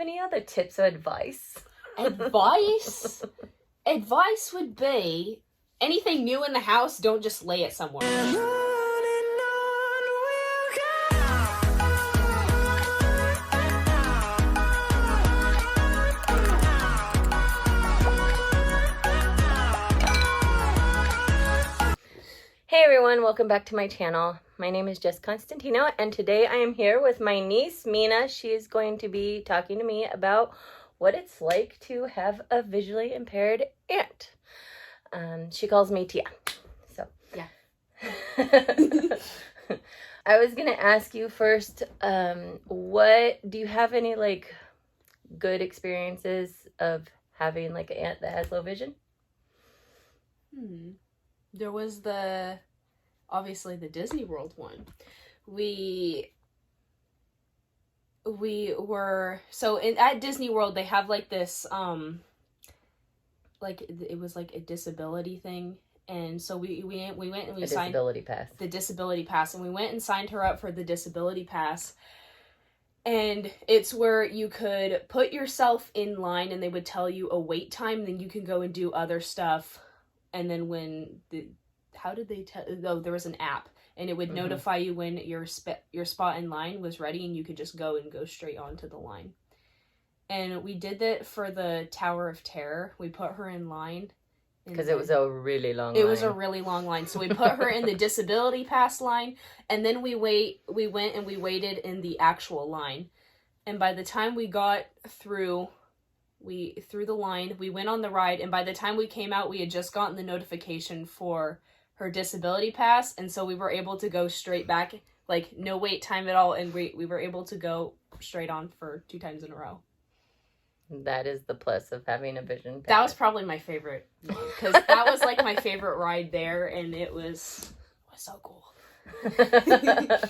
Any other tips or advice? Advice? Advice would be, anything new in the house, don't just lay it somewhere. Hey everyone, welcome back to my channel. My name is JessConstantino, and today I am here with my niece, Mina. She is going to be talking to me about what it's like to have a visually impaired aunt. She calls me Tia. So yeah. I was gonna ask you first, what do you have any like good experiences of having like an aunt that has low vision? There was obviously the Disney World one. We were, at Disney World, they have like this, like, it was like a disability thing. And so we went and we signed the disability pass, and we went and signed her up for the disability pass. And it's where you could put yourself in line and they would tell you a wait time, then you can go and do other stuff. And then there was an app, and it would notify you when your spot in line was ready, and you could just go straight onto the line. And we did that for the Tower of Terror. We put her in line. Because it was a really long line. It was a really long line. So we put her in the disability pass line, and then we went and we waited in the actual line. And by the time we got through the line, we went on the ride, and by the time we came out, we had just gotten the notification for her disability pass, and so we were able to go straight back, like no wait time at all, and we were able to go straight on for 2 times in a row. That is the plus of having a vision impairment. That was probably my favorite, because that was like my favorite ride there, and it was so cool.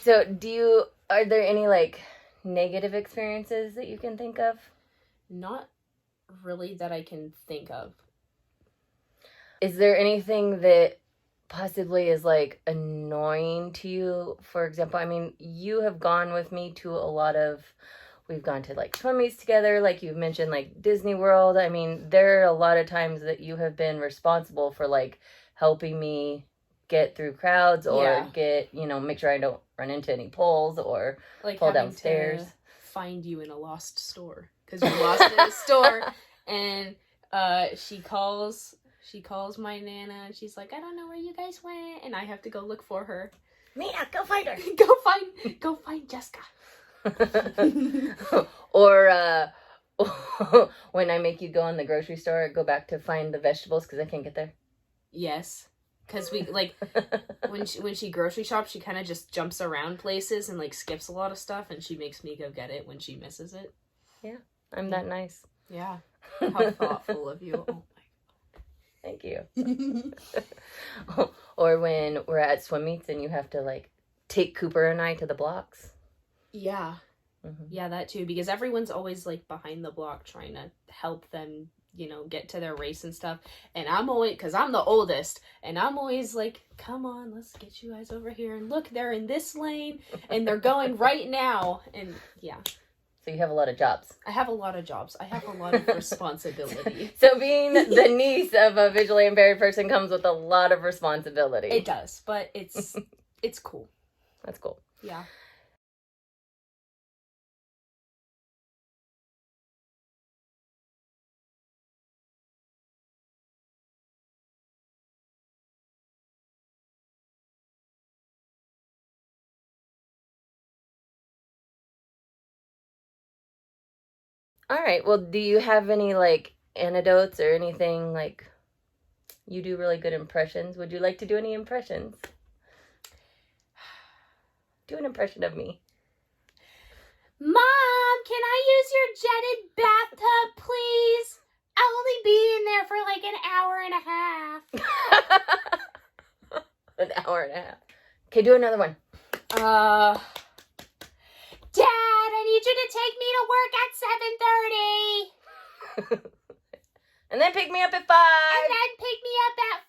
So are there any like negative experiences that you can think of? Not really that I can think of. Is there anything that possibly is like annoying to you? For example, I mean, you have gone with me to we've gone to like swim meets together, like you mentioned, like Disney World. I mean, there are a lot of times that you have been responsible for like helping me get through crowds or make sure I don't run into any poles or like fall downstairs. To find you in a lost store, because we lost in a store, and she calls my Nana, and she's like, I don't know where you guys went, and I have to go look for her. Mina, go find her. go find Jessica. Or when I make you go in the grocery store, go back to find the vegetables because I can't get there. Yes, because we like when she grocery shops, she kind of just jumps around places and like skips a lot of stuff, and she makes me go get it when she misses it. Yeah, I'm that nice. Yeah, how thoughtful of you. Oh my God. Thank you. Or when we're at swim meets and you have to like take Cooper and I to the blocks. Yeah. Yeah, that too, because everyone's always like behind the block trying to help them, get to their race and stuff. And because I'm the oldest, and I'm always like, come on, let's get you guys over here. And look, they're in this lane and they're going right now. And yeah. So you have a lot of jobs. I have a lot of jobs. I have a lot of responsibility. So being the niece of a visually impaired person comes with a lot of responsibility. It does, but it's cool. That's cool. Yeah. All right. Well, do you have any like anecdotes or anything like you do really good impressions? Would you like to do any impressions? Do an impression of me. Mom, can I use your jetted bathtub, please? I'll only be in there for like an hour and a half. An hour and a half. Okay, do another one. Dad, I need you to take me to work at 7:30. And then pick me up at 5. And then pick me up at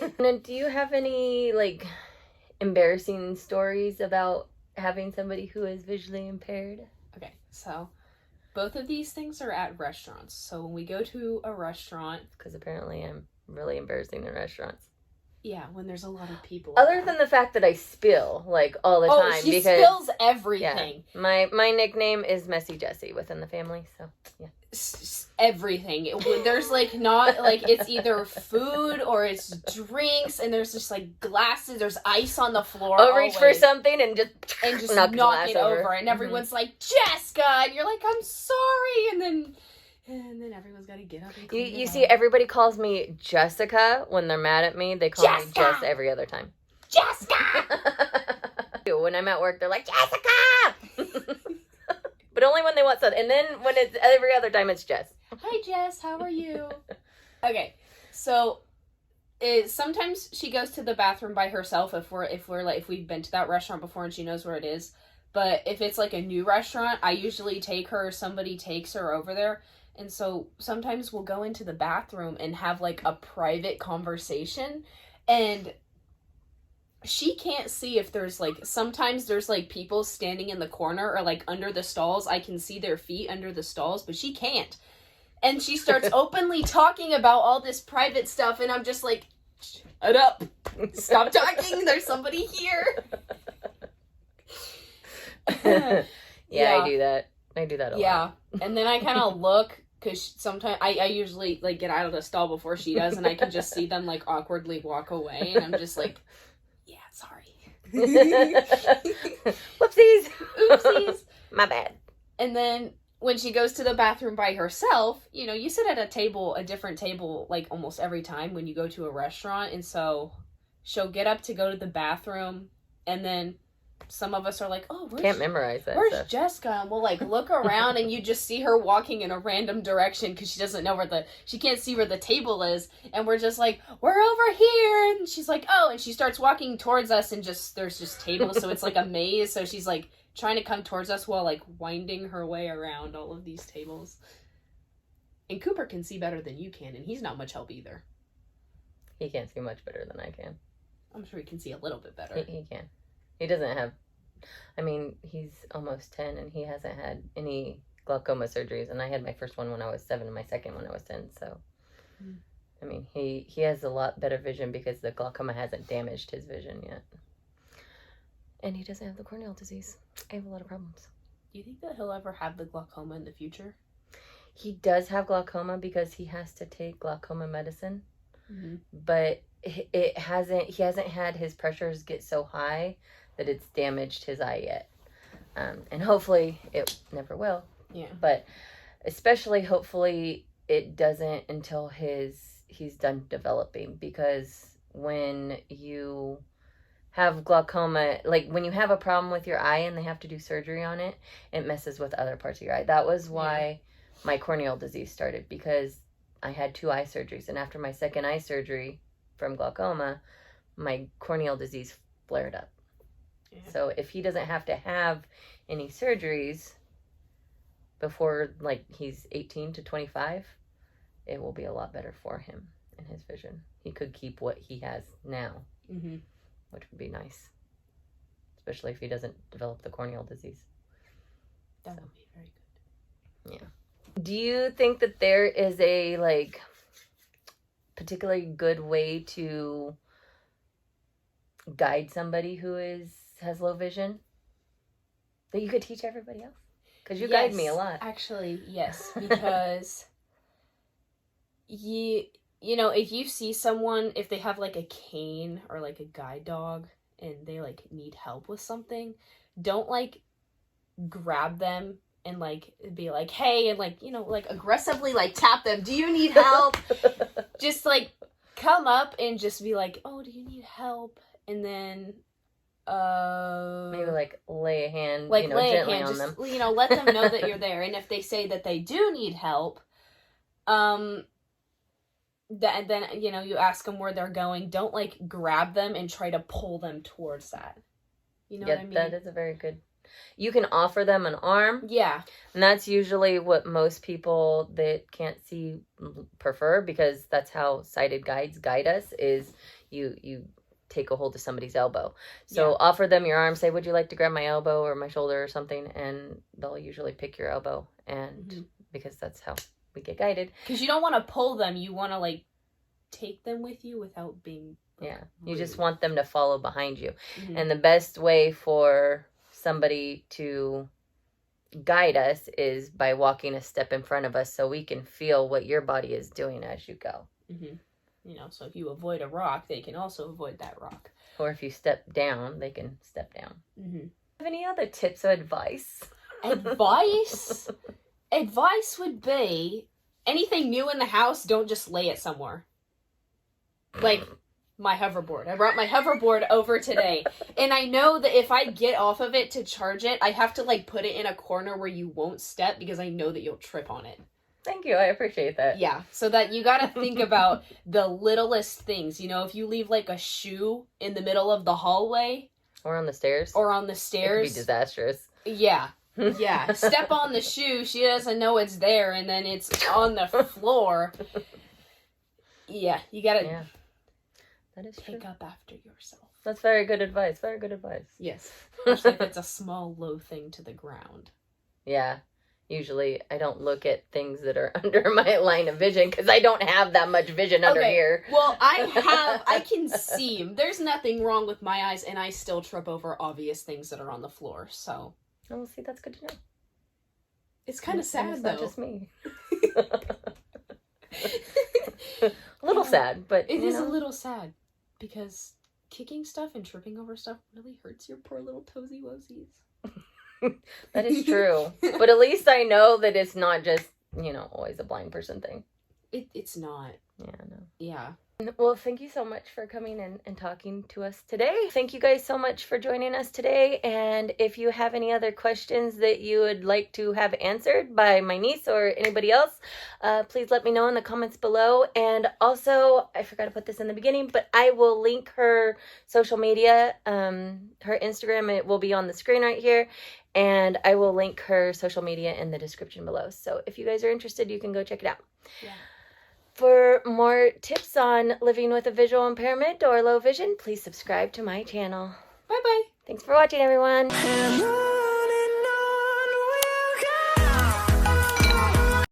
5. And then do you have any, like, embarrassing stories about having somebody who is visually impaired? Okay, so both of these things are at restaurants. So when we go to a restaurant, Because apparently I'm really embarrassing in restaurants. yeah, when there's a lot of people. Other around. than the fact that I spill, like, all the Oh, time. she because, spills everything. Yeah, my nickname is Messy Jessie within the family, so, yeah. Everything. There's like not like it's either food or it's drinks, and there's just like glasses. There's ice on the floor. I'll reach for something and just knock glass it over. And everyone's like, Jessica, and you're like, I'm sorry, and then everyone's got to get up and clean You it see, up. everybody calls me Jessica when they're mad at me. They call me Jess every other time. Jessica. When I'm at work, they're like, Jessica! But only when they want something. And then when it's every other time, it's Jess. Hi, Jess. How are you? Okay, so sometimes she goes to the bathroom by herself if we've been to that restaurant before and she knows where it is. But if it's like a new restaurant, I usually take her or somebody takes her over there. And so sometimes we'll go into the bathroom and have like a private conversation, and she can't see if there's like, sometimes there's like people standing in the corner or like under the stalls. I can see their feet under the stalls, but she can't. And she starts openly talking about all this private stuff, and I'm just like, shut up. Stop talking. There's somebody here. Yeah, I do that. I do that a lot. Yeah. And then I kind of look, because sometimes I usually like get out of the stall before she does, and I can just see them like awkwardly walk away, and I'm just like, yeah, sorry. Whoopsies. Oopsies. My bad. And then when she goes to the bathroom by herself, you know, you sit at a different table, like almost every time when you go to a restaurant. And so she'll get up to go to the bathroom, and then some of us are like, oh, Can't memorize that where's stuff. Jessica? And we'll like look around, and you just see her walking in a random direction because she doesn't know she can't see where the table is. And we're just like, we're over here. And she's like, oh, and she starts walking towards us, and there's just tables. So it's like a maze. So she's like trying to come towards us while like winding her way around all of these tables. And Cooper can see better than you can, and he's not much help either. He can't see much better than I can. I'm sure he can see a little bit better. He can. He doesn't have, I mean, he's almost 10 and he hasn't had any glaucoma surgeries. And I had my first one when I was 7 and my second when I was 10. So, I mean, he has a lot better vision because the glaucoma hasn't damaged his vision yet. And he doesn't have the corneal disease. I have a lot of problems. Do you think that he'll ever have the glaucoma in the future? He does have glaucoma because he has to take glaucoma medicine. Mm-hmm. But he hasn't had his pressures get so high that it's damaged his eye yet. And hopefully it never will. Yeah. But especially hopefully it doesn't until he's done developing, because when you have glaucoma, like when you have a problem with your eye and they have to do surgery on it, it messes with other parts of your eye. That was why my corneal disease started, because I had 2 eye surgeries, and after my second eye surgery from glaucoma, my corneal disease flared up. Yeah. So if he doesn't have to have any surgeries before like he's 18 to 25, it will be a lot better for him in his vision. He could keep what he has now, which would be nice, especially if he doesn't develop the corneal disease. That would be very good. Yeah. Do you think that there is a like particularly good way to guide somebody who has low vision that you could teach everybody else? Because you guide me a lot. Actually, yes, because you know, if you see someone, if they have like a cane or like a guide dog and they like need help with something, don't like grab them and like be like, hey, and like, you know, like aggressively like tap them. Do you need help? Just like come up and just be like, oh, do you need help? And then maybe like lay a hand, like gently on them. You know, let them know that you're there. And if they say that they do need help, then you know, you ask them where they're going. Don't like grab them and try to pull them towards that. You know what I mean? That is a very good. You can offer them an arm. Yeah. And that's usually what most people that can't see prefer, because that's how sighted guides guide us, is you take a hold of somebody's elbow. So offer them your arm, say, would you like to grab my elbow or my shoulder or something? And they'll usually pick your elbow. And because that's how we get guided. Because you don't want to pull them. You want to like take them with you without being you just want them to follow behind you. And the best way for somebody to guide us is by walking a step in front of us so we can feel what your body is doing as you go. You know, so if you avoid a rock, they can also avoid that rock. Or if you step down, they can step down. Have any other tips or advice? Advice? Advice would be, anything new in the house, don't just lay it somewhere. Like my hoverboard. I brought my hoverboard over today. And I know that if I get off of it to charge it, I have to like put it in a corner where you won't step because I know that you'll trip on it. Thank you. I appreciate that. Yeah. So that you got to think about the littlest things. You know, if you leave like a shoe in the middle of the hallway. Or on the stairs. It could be disastrous. Yeah. Yeah. Step on the shoe. She doesn't know it's there. And then it's on the floor. Yeah. You got to that is pick true. up after yourself. That's very good advice. Very good advice. Yes. Especially if it's a small, low thing to the ground. Yeah. Usually I don't look at things that are under my line of vision because I don't have that much vision under here. Well, I can see. There's nothing wrong with my eyes, and I still trip over obvious things that are on the floor, so. Oh, see, that's good to know. It's kind of sad, it's though. Not just me. A little sad, but it is a little sad because kicking stuff and tripping over stuff really hurts your poor little toesy woesies. That is true. But at least I know that it's not just, always a blind person thing. It's not. Yeah, no. Yeah. Well, thank you so much for coming and talking to us today. Thank you guys so much for joining us today. And if you have any other questions that you would like to have answered by my niece or anybody else, please let me know in the comments below. And also, I forgot to put this in the beginning, but I will link her social media, her Instagram. It will be on the screen right here. And I will link her social media in the description below. So if you guys are interested, you can go check it out. Yeah. For more tips on living with a visual impairment or low vision, please subscribe to my channel. Bye-bye. Thanks for watching, everyone.